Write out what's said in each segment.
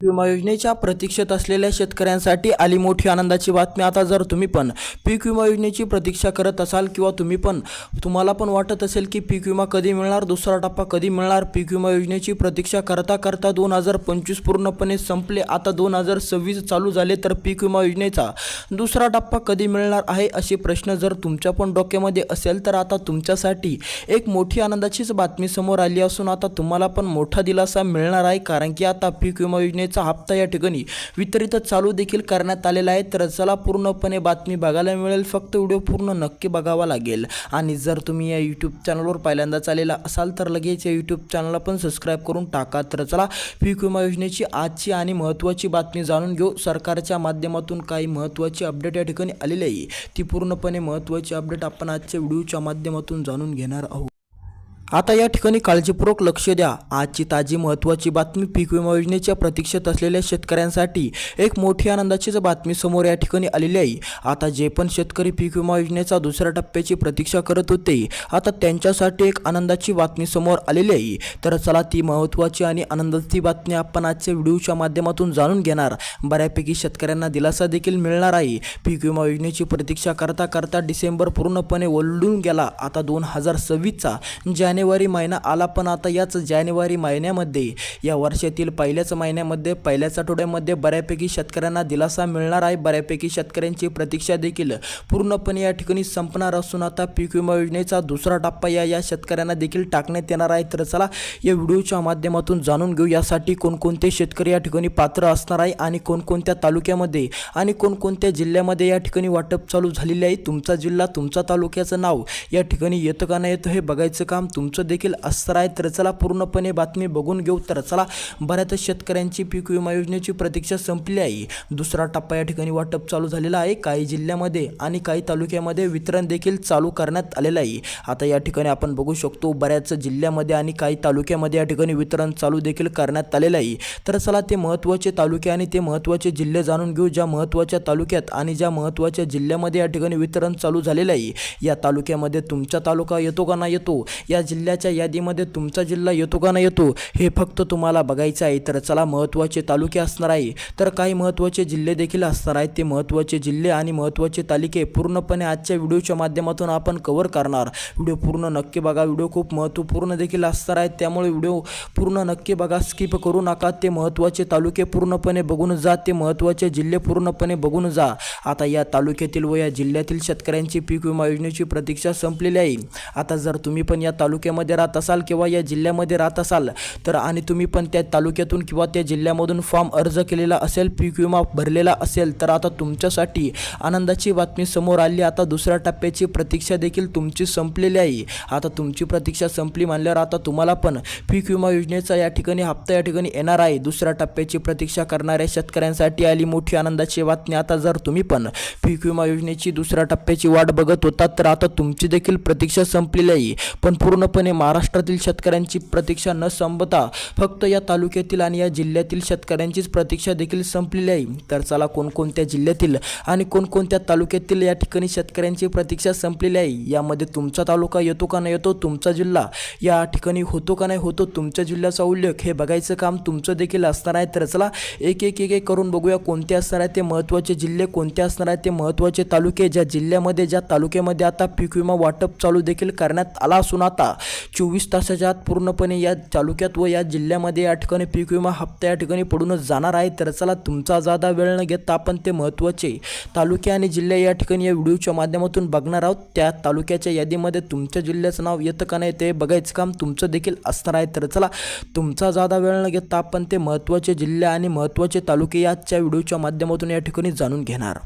विमा योजनेच्या प्रतीक्षेत असलेल्या शेतकऱ्यांसाठी आली मोठी आनंदाची बातमी। आता जर तुम्ही पण पीक विमा योजनेची प्रतीक्षा करत असाल किंवा तुम्हाला पण वाटत असेल की पीक विमा कधी मिळणार, दुसरा टप्पा कधी मिळणार, पीक विमा योजनेची प्रतीक्षा करता करता 2025 पूर्णपणे संपले, आता 2026 चालू झाले, तर पीक विमा योजनेचा दुसरा टप्पा कधी मिळणार आहे असे प्रश्न जर तुमच्या पण डोक्यामध्ये असेल तर आता तुमच्यासाठी एक मोठी आनंदाचीच बातमी समोर आली असून आता तुम्हाला पण मोठा दिलासा मिळणार आहे, कारण की आता पीक विमा योजनेचा हप्ता या ठिकाणी वितरित चालू देखील करण्यात आलेला आहे। तर चला पूर्णपणे बातमी बघायला मिळेल, फक्त व्हिडिओ पूर्ण नक्की बघावा लागेल। आणि जर तुम्ही या यूट्यूब चॅनलवर पहिल्यांदाच आलेला असाल तर लगेच या यूट्यूब चॅनलला पण सबस्क्राईब करून टाका। तर चला पीक विमा योजनेची आजची आणि महत्त्वाची बातमी जाणून घेऊ। सरकारच्या माध्यमातून काही महत्त्वाची अपडेट या ठिकाणी आलेली आहे, ती पूर्णपणे महत्त्वाची अपडेट आपण आजच्या व्हिडिओच्या माध्यमातून जाणून घेणार आहोत। आता या ठिकाणी काळजीपूर्वक लक्ष द्या। आजची ताजी महत्त्वाची बातमी, पीक विमा योजनेच्या प्रतीक्षेत असलेल्या शेतकऱ्यांसाठी एक मोठी आनंदाचीच बातमी समोर या ठिकाणी आलेली आहे। आता जे पण शेतकरी पीक विमा योजनेचा दुसऱ्या टप्प्याची प्रतीक्षा करत होते, आता त्यांच्यासाठी एक आनंदाची बातमी समोर आलेली आहे। तर चला ती महत्त्वाची आणि आनंदाची बातमी आपण आजच्या व्हिडिओच्या माध्यमातून जाणून घेणार। बऱ्यापैकी शेतकऱ्यांना दिलासा देखील मिळणार आहे। पीक विमा योजनेची प्रतीक्षा करता करता डिसेंबर पूर्णपणे ओलांडून गेला, आता 2026चा जानेवारी महिना आला, पण आता याच जानेवारी महिन्यामध्ये या वर्षातील पहिल्याच महिन्यामध्ये पहिल्याच आठवड्यामध्ये बऱ्यापैकी शेतकऱ्यांना दिलासा मिळणार आहे। बऱ्यापैकी शेतकऱ्यांची प्रतीक्षा देखील पूर्णपणे या ठिकाणी संपणार असून आता पीक विमा योजनेचा दुसरा टप्पा या शेतकऱ्यांना देखील टाकण्यात येणार आहे। तर चला या व्हिडिओच्या माध्यमातून जाणून घेऊ यासाठी कोणकोणते शेतकरी या ठिकाणी पात्र असणार आहे आणि कोणकोणत्या तालुक्यामध्ये आणि कोणकोणत्या जिल्ह्यामध्ये या ठिकाणी वाटप चालू झालेले आहे। तुमचा जिल्हा, तुमचा तालुक्याचं नाव या ठिकाणी येतं का नाही येतं हे बघायचं काम तुमचं देखील असणार आहे। तर चला पूर्णपणे बातमी बघून घेऊ। तर चला, बऱ्याच शेतकऱ्यांची पीक विमा योजनेची प्रतीक्षा संपली आहे, दुसरा टप्पा या ठिकाणी वाटप चालू झालेला आहे। काही जिल्ह्यामध्ये आणि काही तालुक्यामध्ये वितरण देखील चालू करण्यात आलेलं आहे। आता या ठिकाणी आपण बघू शकतो बऱ्याच जिल्ह्यामध्ये आणि काही तालुक्यामध्ये या ठिकाणी वितरण चालू देखील करण्यात आलेलं आहे। तर चला ते महत्त्वाचे तालुके आणि ते महत्त्वाचे जिल्हे जाणून घेऊ। ज्या महत्त्वाच्या तालुक्यात आणि ज्या महत्त्वाच्या जिल्ह्यामध्ये या ठिकाणी वितरण चालू झालेलं आहे, या तालुक्यामध्ये तुमचा तालुका येतो का नाही येतो, या जिल्ह्याच्या यादीमध्ये तुमचा जिल्हा येतो का नाही येतो हे फक्त तुम्हाला बघायचं आहे। तर चला, महत्त्वाचे तालुके असणार आहे, तर काही महत्त्वाचे जिल्हे देखील असणार आहेत। ते महत्त्वाचे जिल्हे आणि महत्त्वाचे तालुके पूर्णपणे आजच्या व्हिडिओच्या माध्यमातून आपण कव्हर करणार। व्हिडिओ पूर्ण नक्की बघा, व्हिडिओ खूप महत्त्वपूर्ण देखील असणार आहे, त्यामुळे व्हिडिओ पूर्ण नक्की बघा, स्किप करू नका। ते महत्त्वाचे तालुके पूर्णपणे बघून जा, ते महत्त्वाचे जिल्हे पूर्णपणे बघून जा। आता या तालुक्यातील व या जिल्ह्यातील शेतकऱ्यांची पीक विमा योजनेची प्रतीक्षा संपलेली आहे। आता जर तुम्ही पण या तालुक्यामध्ये राहत असाल किंवा या जिल्ह्यामध्ये राहत असाल तर आणि तुम्ही पण त्या तालुक्यातून किंवा त्या जिल्ह्यामधून फॉर्म अर्ज केलेला असेल, पीक विमा भरलेला असेल, तर आता तुमच्यासाठी आनंदाची बातमी समोर आली। आता दुसऱ्या टप्प्याची प्रतीक्षा देखील तुमची संपलेली आहे। आता तुमची प्रतीक्षा संपली म्हणल्यावर आता तुम्हाला पण पीक विमा योजनेचा या ठिकाणी हप्ता या ठिकाणी येणार आहे। दुसऱ्या टप्प्याची प्रतीक्षा करणाऱ्या शेतकऱ्यांसाठी आली मोठी आनंदाची बातमी। आता जर तुम्ही पण पीक विमा योजनेची दुसऱ्या टप्प्याची वाट बघत होता तर आता तुमची देखील प्रतीक्षा संपलेली आहे, पण पूर्णपणे महाराष्ट्रातील शेतकऱ्यांची प्रतीक्षा न संपता फक्त या तालुक्यातील आणि या जिल्ह्यातील शेतकऱ्यांचीच प्रतीक्षा देखील संपलेली आहे। तर चला, कोणकोणत्या जिल्ह्यातील आणि कोणकोणत्या तालुक्यातील या ठिकाणी शेतकऱ्यांची प्रतीक्षा संपलेली आहे, यामध्ये तुमचा तालुका येतो का नाही येतो, तुमचा जिल्हा या ठिकाणी होतो का नाही होतो, तुमच्या जिल्ह्याचा उल्लेख हे बघायचं काम तुमचं देखील असणार आहे। तर चला एक एक एक एक करून बघूया कोणते असणार आहे ते महत्त्वाचे जिल्हे, कोणते असणार आहे ते महत्त्वाचे तालुके, ज्या जिल्ह्यामध्ये ज्या तालुक्यामध्ये आता पीक विमा वाटप चालू देखील करण्यात आला असून आता 24 तासाच्या आत पूर्णपणे या तालुक्यात व या जिल्ह्यामध्ये या ठिकाणी पीक विमा हप्ता या ठिकाणी पडूनच जाणार आहे। तर चला, तुमचा जादा वेळ न घेता आपण ते महत्त्वाचे तालुके आणि जिल्हे या ठिकाणी या व्हिडिओच्या माध्यमातून बघणार आहोत। त्या तालुक्याच्या यादीमध्ये तुमच्या जिल्ह्याचं नाव येतं का नाही ते बघायचं काम तुमचं देखील असणार आहे। तर चला, तुमचा जादा वेळ न घेता आपण ते महत्त्वाचे जिल्हे आणि महत्त्वाचे तालुके याच्या व्हिडिओच्या माध्यमातून या ठिकाणी जाणून घेणार।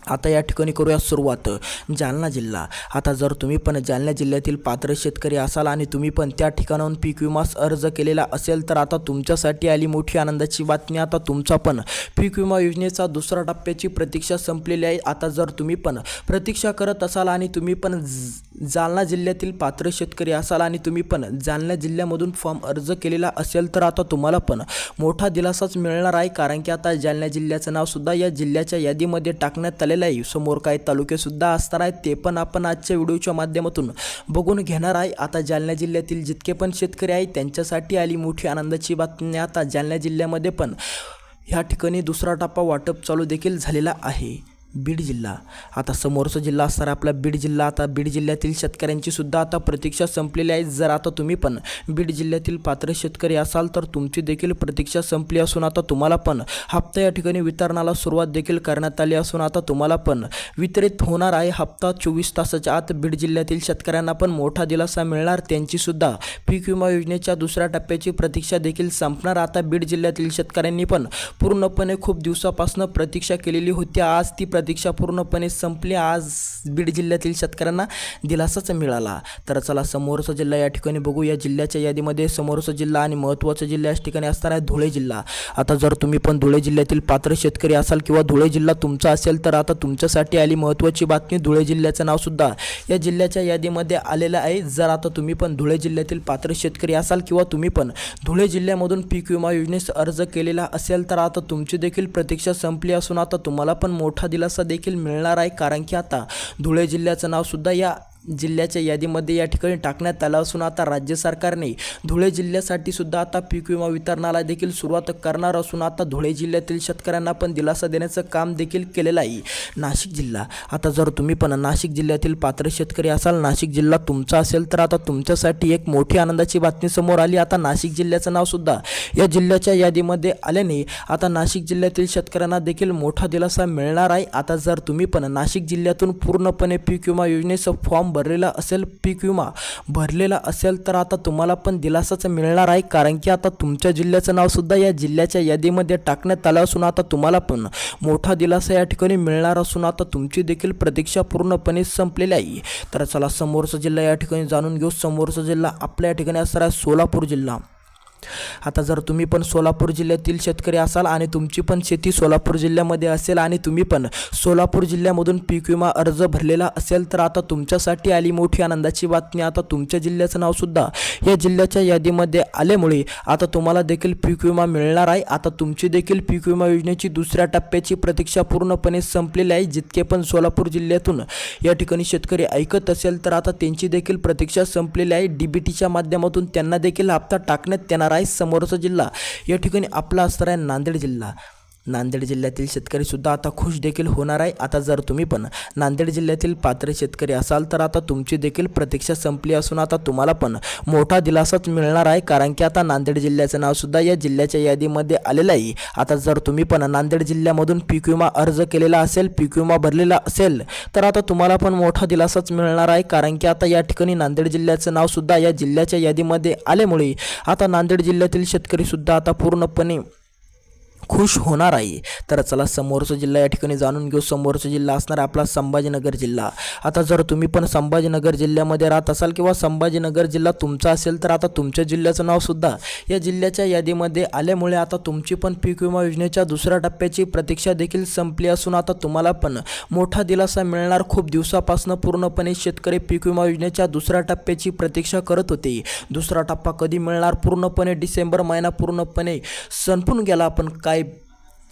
आता या ठिकाणी करूया सुरुवात, जालना जिल्हा। आता जर तुम्ही पण जालना जिल्ह्यातील पात्र शेतकरी असाल आणि तुम्ही पण त्या ठिकाणाहून पीक विमास अर्ज केलेला असेल तर आता तुमच्यासाठी आली मोठी आनंदाची बातमी। आता तुमचा पण पीक विमा योजनेचा दुसरा टप्प्याची प्रतीक्षा संपलेली आहे। आता जर तुम्ही पण प्रतीक्षा करत असाल आणि तुम्ही पण जालना जिल्ह्यातील पात्र शेतकरी असाल आणि तुम्ही पण जालना जिल्ह्यामधून फॉर्म अर्ज केलेला असेल तर आता तुम्हाला पण मोठा दिलासाच मिळणार आहे, कारण की आता जालना जिल्ह्याचं नाव सुद्धा या जिल्ह्याच्या यादीमध्ये टाकण्यात आलेलं आलेलं आहे. समोर काही तालुकेसुद्धा असणार आहेत, ते पण आपण आजच्या व्हिडिओच्या माध्यमातून बघून घेणार आहे. आता जालना जिल्ह्यातील जितके पण शेतकरी आहेत त्यांच्यासाठी आली मोठी आनंदाची बातमी. आता जालना जिल्ह्यामध्ये पण ह्या ठिकाणी दुसरा टप्पा वाटप चालू देखील झालेला आहे. बीड जिल्हा आता समोरचा जिल्हा असणार आपला बीड जिल्हा. आता बीड जिल्ह्यातील शेतकऱ्यांची सुद्धा आता प्रतीक्षा संपलेली आहे. जर आता तुम्ही पण बीड जिल्ह्यातील पात्र शेतकरी असाल तर तुमची देखील प्रतीक्षा संपली असून आता तुम्हाला पण हप्ता या ठिकाणी वितरणाला सुरुवात देखील करण्यात आली असून आता तुम्हाला पण वितरित होणार आहे हप्ता. 24 तासाच्या आत बीड जिल्ह्यातील शेतकऱ्यांना पण मोठा दिलासा मिळणार. त्यांची सुद्धा पीक विमा योजनेच्या दुसऱ्या टप्प्याची प्रतीक्षा देखील संपणार. आता बीड जिल्ह्यातील शेतकऱ्यांनी पण पूर्णपणे खूप दिवसापासून प्रतीक्षा केलेली होती. आज ती प्रतीक्षा पूर्णपणे संपली. आज बीड जिल्ह्यातील शेतकऱ्यांना दिलासाच मिळाला. तर चला समोरचा जिल्हा या ठिकाणी बघू. या जिल्ह्याच्या यादीमध्ये समोरचा जिल्हा आणि महत्त्वाचा जिल्हा या ठिकाणी असणार आहे धुळे जिल्हा. आता जर तुम्ही पण धुळे जिल्ह्यातील पात्र शेतकरी असाल किंवा धुळे जिल्हा तुमचा असेल तर आता तुमच्यासाठी आली महत्त्वाची बातमी. धुळे जिल्ह्याचं नाव सुद्धा या जिल्ह्याच्या यादीमध्ये आलेलं आहे. जर आता तुम्ही पण धुळे जिल्ह्यातील पात्र शेतकरी असाल किंवा तुम्ही पण धुळे जिल्ह्यामधून पीक विमा योजनेस अर्ज केलेला असेल तर आता तुमची देखील प्रतीक्षा संपली असून आता तुम्हाला पण मोठा दिलासा देखील मिळणार आहे. कारण की आता धुळे जिल्ह्याचं नाव सुद्धा या जिल्ह्याच्या यादीमध्ये या ठिकाणी टाकण्यात आलं असून आता राज्य सरकारने धुळे जिल्ह्यासाठी सुद्धा आता पीक विमा वितरणाला देखील सुरुवात करणार असून आता धुळे जिल्ह्यातील शेतकऱ्यांना पण दिलासा देण्याचं काम देखील केलेलं आहे. नाशिक जिल्हा आता जर तुम्ही पण नाशिक जिल्ह्यातील पात्र शेतकरी असाल, नाशिक जिल्हा तुमचा असेल तर आता तुमच्यासाठी एक मोठी आनंदाची बातमी समोर आली. आता नाशिक जिल्ह्याचं नाव सुद्धा या जिल्ह्याच्या यादीमध्ये आल्याने आता नाशिक जिल्ह्यातील शेतकऱ्यांना देखील मोठा दिलासा मिळणार आहे. आता जर तुम्ही पण नाशिक जिल्ह्यातून पूर्णपणे पीक विमा योजनेचा फॉर्म भरलेला असेल, पीक विमा भरलेला असेल तर आता तुम्हाला पण दिलासाच मिळणार आहे. कारण की आता तुमच्या जिल्ह्याचं नाव सुद्धा या जिल्ह्याच्या यादीमध्ये टाकण्यात आलं असून आता तुम्हाला पण मोठा दिलासा या ठिकाणी मिळणार असून आता तुमची देखील प्रतीक्षा पूर्णपणे संपलेली आहे. तर चला समोरचा जिल्हा या ठिकाणी जाणून घेऊ. समोरचा जिल्हा आपल्या या ठिकाणी असणार आहे सोलापूर जिल्हा. आता जर तुम्ही पण सोलापूर जिल्ह्यातील शेतकरी असाल आणि तुमची पण शेती सोलापूर जिल्ह्यामध्ये असेल आणि तुम्ही पण सोलापूर जिल्ह्यामधून पीक विमा अर्ज भरलेला असेल तर आता तुमच्यासाठी आली मोठी आनंदाची बातमी. आता तुमच्या जिल्ह्याचं नाव सुद्धा या जिल्ह्याच्या यादीमध्ये आल्यामुळे आता तुम्हाला देखील पीक विमा मिळणार आहे. आता तुमची देखील पीक विमा योजनेची दुसऱ्या टप्प्याची प्रतीक्षा पूर्णपणे संपलेली आहे. जितके पण सोलापूर जिल्ह्यातून या ठिकाणी शेतकरी ऐकत असेल तर आता त्यांची देखील प्रतीक्षा संपलेली आहे. DBTच्या माध्यमातून त्यांना देखील हप्ता टाकण्यात येणार आहे. समोरचा जिल्हा या ठिकाणी आपला असणार आहे नांदेड जिल्हा. नांदेड जिल्ह्यातील शेतकरी सुद्धा आता खुश देखील होणार आहे. आता जर तुम्ही पण नांदेड जिल्ह्यातील पात्र शेतकरी असाल तर आता तुमची देखील प्रतीक्षा संपली असून आता तुम्हाला पण मोठा दिलासाच मिळणार आहे. कारण की आता नांदेड जिल्ह्याचं नाव सुद्धा या जिल्ह्याच्या यादीमध्ये आलेलं आहे. आता जर तुम्ही पण नांदेड जिल्ह्यामधून पीक विमा अर्ज केलेला असेल, पीक विमा भरलेला असेल तर आता तुम्हाला पण मोठा दिलासाच मिळणार आहे. कारण की आता या ठिकाणी नांदेड जिल्ह्याचं नाव सुद्धा या जिल्ह्याच्या यादीमध्ये आल्यामुळे आता नांदेड जिल्ह्यातील शेतकरी सुद्धा आता पूर्णपणे खुश होणार आहे. तर चला समोरचा जिल्हा या ठिकाणी जाणून घेऊ. समोरचा जिल्हा असणार आपला संभाजीनगर जिल्हा. आता जर तुम्ही पण संभाजीनगर जिल्ह्यामध्ये राहत असाल किंवा संभाजीनगर जिल्हा तुमचा असेल तर आता तुमच्या जिल्ह्याचं नाव सुद्धा या जिल्ह्याच्या यादीमध्ये आल्यामुळे आता तुमची पण पीक विमा योजनेच्या दुसऱ्या टप्प्याची प्रतीक्षा देखील संपली असून आता तुम्हाला पण मोठा दिलासा मिळणार. खूप दिवसापासून पूर्णपणे शेतकरी पीक विमा योजनेच्या दुसऱ्या टप्प्याची प्रतीक्षा करत होते. दुसरा टप्पा कधी मिळणार, पूर्णपणे डिसेंबर महिना पूर्णपणे संपून गेला पण काय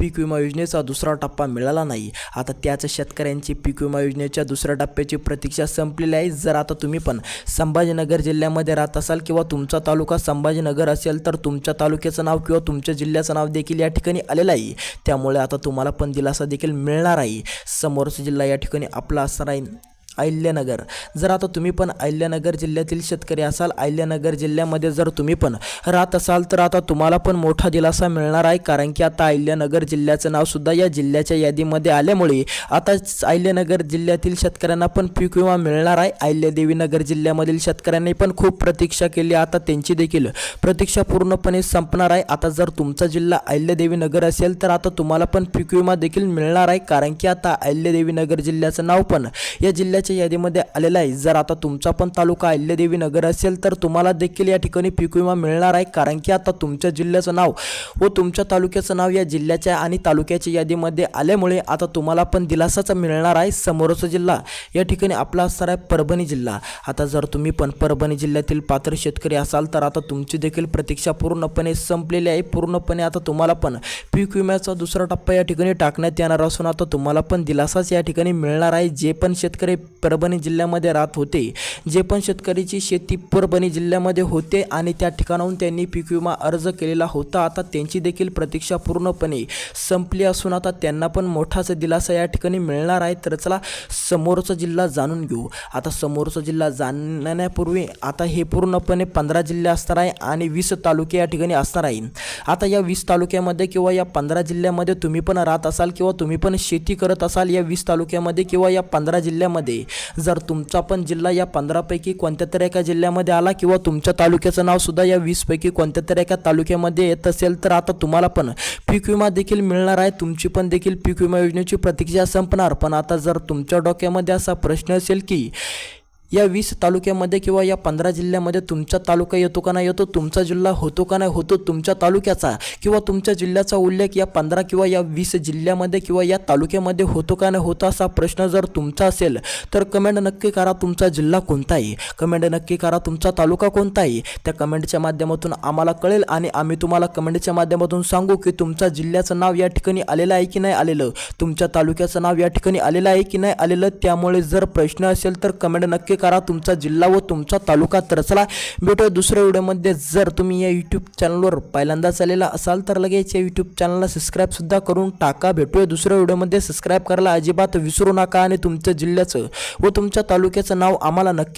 पीक विमा योजनेचा दुसरा टप्पा मिळाला नाही. आता त्याच शेतकऱ्यांची पीक विमा योजनेच्या दुसऱ्या टप्प्याची प्रतीक्षा संपलेली आहे. जर आता तुम्ही पण संभाजीनगर जिल्ह्यामध्ये राहत असाल किंवा तुमचा तालुका संभाजीनगर असेल तर तुमच्या तालुक्याचं नाव किंवा तुमच्या जिल्ह्याचं नाव देखील या ठिकाणी आलेलं आहे. त्यामुळे आता तुम्हाला पण दिलासा देखील मिळणार आहे. समोरचा जिल्हा या ठिकाणी आपला असणार आहे अहिल्यानगर. जर आता तुम्ही पण अहिल्यानगर जिल्ह्यातील शेतकरी असाल, अहिल्यानगर जिल्ह्यामध्ये जर तुम्ही पण राहत असाल तर आता तुम्हाला पण मोठा दिलासा मिळणार आहे. कारण की आता अहिल्यानगर जिल्ह्याचं नाव सुद्धा या जिल्ह्याच्या यादीमध्ये आल्यामुळे आता अहिल्यानगर जिल्ह्यातील शेतकऱ्यांना पण पीक विमा मिळणार आहे. अहिल्यादेवीनगर जिल्ह्यामधील शेतकऱ्यांनी पण खूप प्रतीक्षा केली. आता त्यांची देखील प्रतीक्षा पूर्णपणे संपणार आहे. आता जर तुमचा जिल्हा अहिल्यादेवीनगर असेल तर आता तुम्हाला पण पीक विमा देखील मिळणार आहे. कारण की आता अहिल्यादेवीनगर जिल्ह्याचं नाव पण या जिल्ह्याच्या जिल्ह्याच्या यादीमध्ये आलेला आहे. जर आता तुमचा पण तालुका अहिल्यादेवी नगर असेल तर तुम्हाला देखील या ठिकाणी पीक विमा मिळणार आहे, कारण की आता तुमच्या जिल्ह्याचं नाव व तुमच्या तालुक्याचं नाव या जिल्ह्याच्या आणि तालुक्याच्या यादीमध्ये आल्यामुळे आता तुम्हाला पण दिलासाच मिळणार आहे. समोरचा जिल्हा या ठिकाणी आपला असणार आहे परभणी जिल्हा. आता जर तुम्ही पण परभणी जिल्ह्यातील पात्र शेतकरी असाल तर आता तुमची देखील प्रतीक्षा पूर्णपणे संपलेली आहे. पूर्णपणे आता तुम्हाला पण पीक विम्याचा दुसरा टप्पा या ठिकाणी टाकण्यात येणार असून आता तुम्हाला पण दिलासाच या ठिकाणी मिळणार आहे. जे पण शेतकरी परभणी जिल्ह्यामध्ये राहत होते, जे पण शेतकरीची शेती परभणी जिल्ह्यामध्ये होते आणि त्या ठिकाणाहून त्यांनी पीक विमा अर्ज केलेला होता, आता त्यांची देखील प्रतीक्षा पूर्णपणे संपली असून आता त्यांना पण मोठाच दिलासा या ठिकाणी मिळणार आहे. तर चला समोरचा जिल्हा जाणून घेऊ. आता समोरचा जिल्हा जाणण्यापूर्वी आता हे पूर्णपणे 15 जिल्हे असणार आहे आणि 20 तालुके या ठिकाणी असणार आहे. आता या 20 तालुक्यामध्ये किंवा या 15 जिल्ह्यामध्ये तुम्ही पण राहत असाल किंवा तुम्ही पण शेती करत असाल या 20 तालुक्यामध्ये किंवा या 15 जिल्ह्यामध्ये, जर तुमचा पण जिल्हा या 15 पैकी कोणत्या तरी एका जिल्ह्यामध्ये आला किंवा तुमच्या तालुक्याचं नाव सुद्धा या 20 पैकी कोणत्या तरी एका तालुक्यामध्ये येत असेल तर आता तुम्हाला पण पीक विमा देखील मिळणार आहे. तुमची पण देखील पीक विमा योजनेची प्रतीक्षा संपणार. पण आता जर तुमच्या डोक्यामध्ये असा प्रश्न असेल की या 20 तालुक्यामध्ये किंवा या 15 जिल्ह्यामध्ये तुमचा तालुका येतो का नाही येतो, तुमचा जिल्हा होतो का नाही होतो, तुमच्या तालुक्याचा किंवा तुमच्या जिल्ह्याचा उल्लेख या 15 किंवा या 20 जिल्ह्यामध्ये किंवा या तालुक्यामध्ये होतो का नाही होतो, असा प्रश्न जर तुमचा असेल तर कमेंट नक्की करा तुमचा जिल्हा कोणता आहे, कमेंट नक्की करा तुमचा तालुका कोणता आहे. त्या कमेंटच्या माध्यमातून आम्हाला कळेल आणि आम्ही तुम्हाला कमेंटच्या माध्यमातून सांगू की तुमच्या जिल्ह्याचं नाव या ठिकाणी आलेलं आहे की नाही आलेलं, तुमच्या तालुक्याचं नाव या ठिकाणी आलेलं आहे की नाही आलेलं. त्यामुळे जर प्रश्न असेल तर कमेंट नक्की करा तुमचा जिल्हा व तुमचा तालुका. तर चला भेटूया दुसऱ्या व्हिडिओमध्ये. जर तुम्ही या यूट्यूब चॅनलवर पहिल्यांदाच आलेला असाल तर लगेच या यूट्यूब चॅनलला सबस्क्राईब सुद्धा करून टाका. भेटूया दुसऱ्या व्हिडिओमध्ये. सबस्क्राईब करायला अजिबात विसरू नका आणि तुमच्या जिल्ह्याचं व तुमच्या तालुक्याचं नाव आम्हाला नक्की